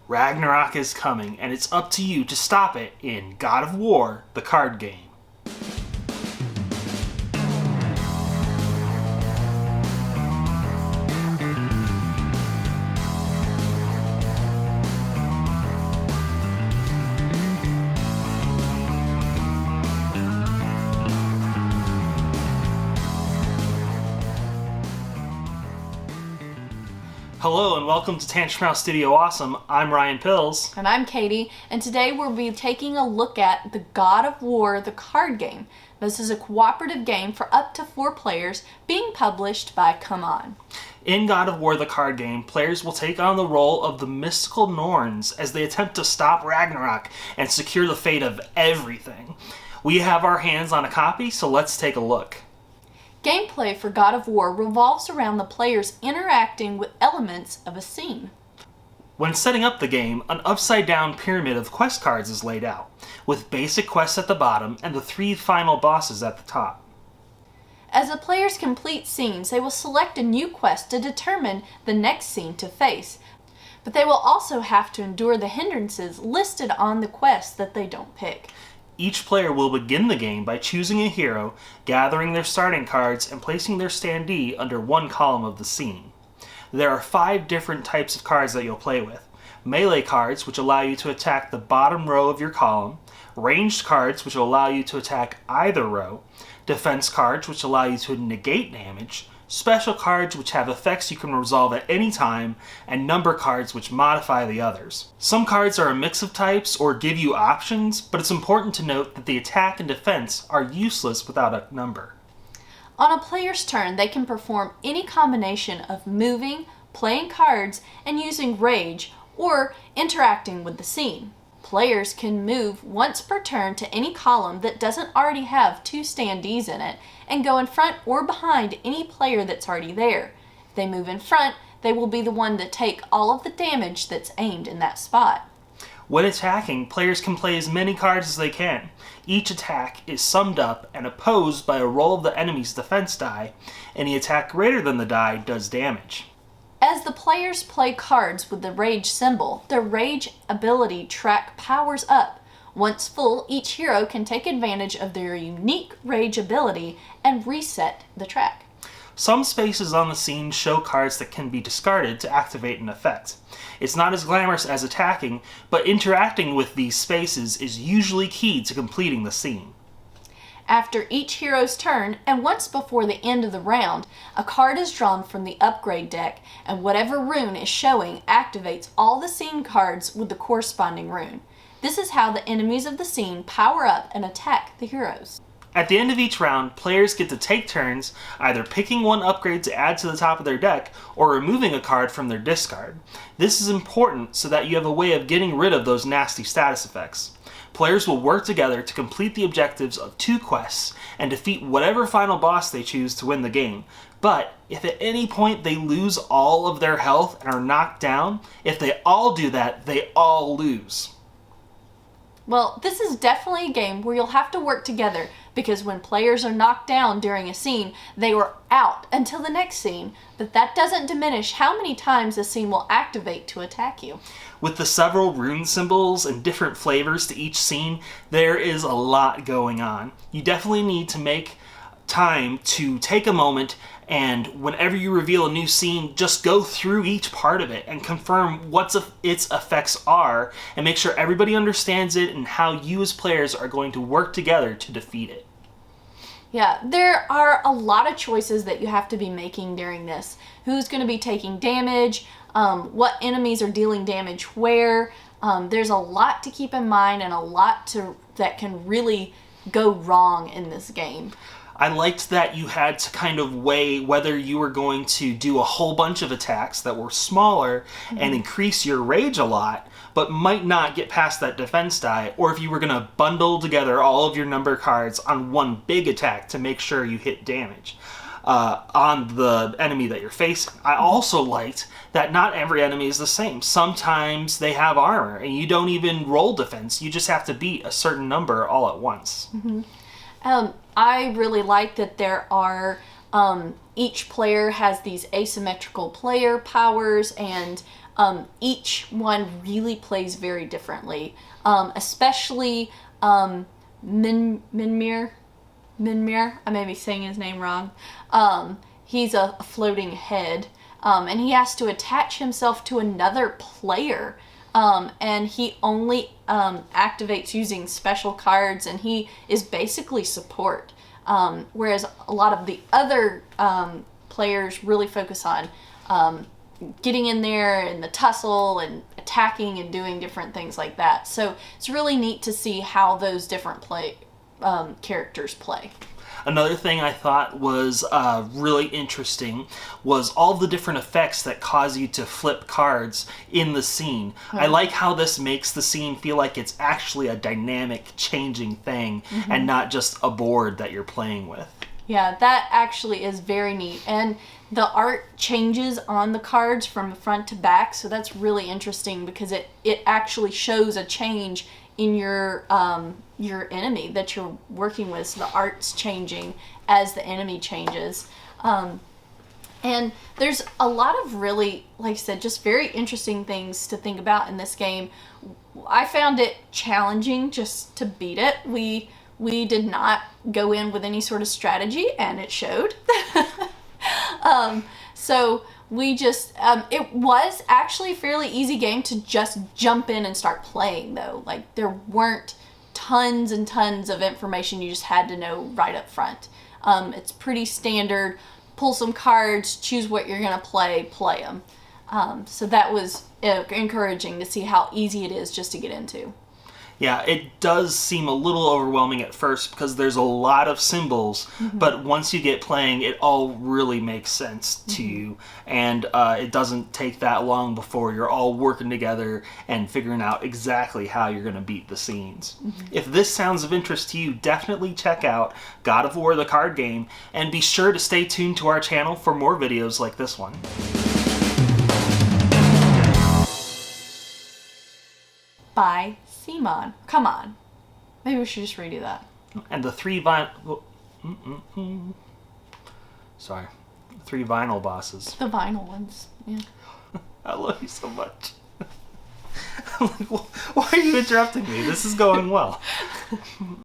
Ragnarok is coming, and it's up to you to stop it in God of War, the card game. Hello and welcome to Tantrum House Studio Awesome. I'm Ryan Pills. And I'm Katie, and today we'll be taking a look at the God of War, the card game. This is a cooperative game for up to 4 players being published by CMON. In God of War, the card game, players will take on the role of the mystical Norns as they attempt to stop Ragnarok and secure the fate of everything. We have our hands on a copy, so let's take a look. Gameplay for God of War revolves around the players interacting with elements of a scene. When setting up the game, an upside-down pyramid of quest cards is laid out, with basic quests at the bottom and the 3 final bosses at the top. As the players complete scenes, they will select a new quest to determine the next scene to face, but they will also have to endure the hindrances listed on the quest that they don't pick. Each player will begin the game by choosing a hero, gathering their starting cards, and placing their standee under one column of the scene. There are 5 different types of cards that you'll play with. Melee cards, which allow you to attack the bottom row of your column. Ranged cards, which will allow you to attack either row. Defense cards, which allow you to negate damage. Special cards, which have effects you can resolve at any time, and number cards, which modify the others. Some cards are a mix of types or give you options, but it's important to note that the attack and defense are useless without a number. On a player's turn, they can perform any combination of moving, playing cards, and using rage, or interacting with the scene. Players can move once per turn to any column that doesn't already have 2 standees in it and go in front or behind any player that's already there. If they move in front, they will be the one to take all of the damage that's aimed in that spot. When attacking, players can play as many cards as they can. Each attack is summed up and opposed by a roll of the enemy's defense die. Any attack greater than the die does damage. As the players play cards with the rage symbol, their rage ability track powers up. Once full, each hero can take advantage of their unique rage ability and reset the track. Some spaces on the scene show cards that can be discarded to activate an effect. It's not as glamorous as attacking, but interacting with these spaces is usually key to completing the scene. After each hero's turn, and once before the end of the round, a card is drawn from the upgrade deck, and whatever rune is showing activates all the scene cards with the corresponding rune. This is how the enemies of the scene power up and attack the heroes. At the end of each round, players get to take turns either picking one upgrade to add to the top of their deck or removing a card from their discard. This is important so that you have a way of getting rid of those nasty status effects. Players will work together to complete the objectives of 2 quests and defeat whatever final boss they choose to win the game. But if at any point they lose all of their health and are knocked down, if they all do that, they all lose. Well, this is definitely a game where you'll have to work together, because when players are knocked down during a scene, they are out until the next scene, but that doesn't diminish how many times the scene will activate to attack you. With the several rune symbols and different flavors to each scene, there is a lot going on. You definitely need to make time to take a moment and whenever you reveal a new scene, just go through each part of it and confirm what its effects are and make sure everybody understands it and how you as players are going to work together to defeat it. Yeah, there are a lot of choices that you have to be making during this. Who's going to be taking damage, what enemies are dealing damage where. There's a lot to keep in mind and a lot that can really go wrong in this game. I liked that you had to kind of weigh whether you were going to do a whole bunch of attacks that were smaller and increase your rage a lot, but might not get past that defense die, or if you were going to bundle together all of your number cards on one big attack to make sure you hit damage on the enemy that you're facing. I also liked that not every enemy is the same. Sometimes they have armor, and you don't even roll defense. You just have to beat a certain number all at once. I really like that there are, each player has these asymmetrical player powers, and each one really plays very differently, especially Minmir. I may be saying his name wrong. He's a floating head, and he has to attach himself to another player, and he only activates using special cards, and he is basically support. Whereas a lot of the other players really focus on getting in there and the tussle and attacking and doing different things like that. So it's really neat to see how those different characters play. Another thing I thought was really interesting was all the different effects that cause you to flip cards in the scene. I like how this makes the scene feel like it's actually a dynamic, changing thing and not just a board that you're playing with. Yeah, that actually is very neat. And the art changes on the cards from front to back, so that's really interesting because it actually shows a change in your enemy that you're working with. So the art's changing as the enemy changes. And there's a lot of really, like I said, just very interesting things to think about in this game. I found it challenging just to beat it. We did not go in with any sort of strategy, and it showed. So we just, it was actually a fairly easy game to just jump in and start playing, though. Like, there weren't tons and tons of information you just had to know right up front. It's pretty standard. Pull some cards, choose what you're going to play them. So that was encouraging to see how easy it is just to get into. Yeah, it does seem a little overwhelming at first because there's a lot of symbols, but once you get playing, it all really makes sense to you, and it doesn't take that long before you're all working together and figuring out exactly how you're going to beat the scenes. If this sounds of interest to you, definitely check out God of War the card game, and be sure to stay tuned to our channel for more videos like this one. By CMON. Come on. Maybe we should just redo that. And the three vinyl bosses. The vinyl ones. Yeah. I love you so much. I'm like, why are you interrupting me? This is going well.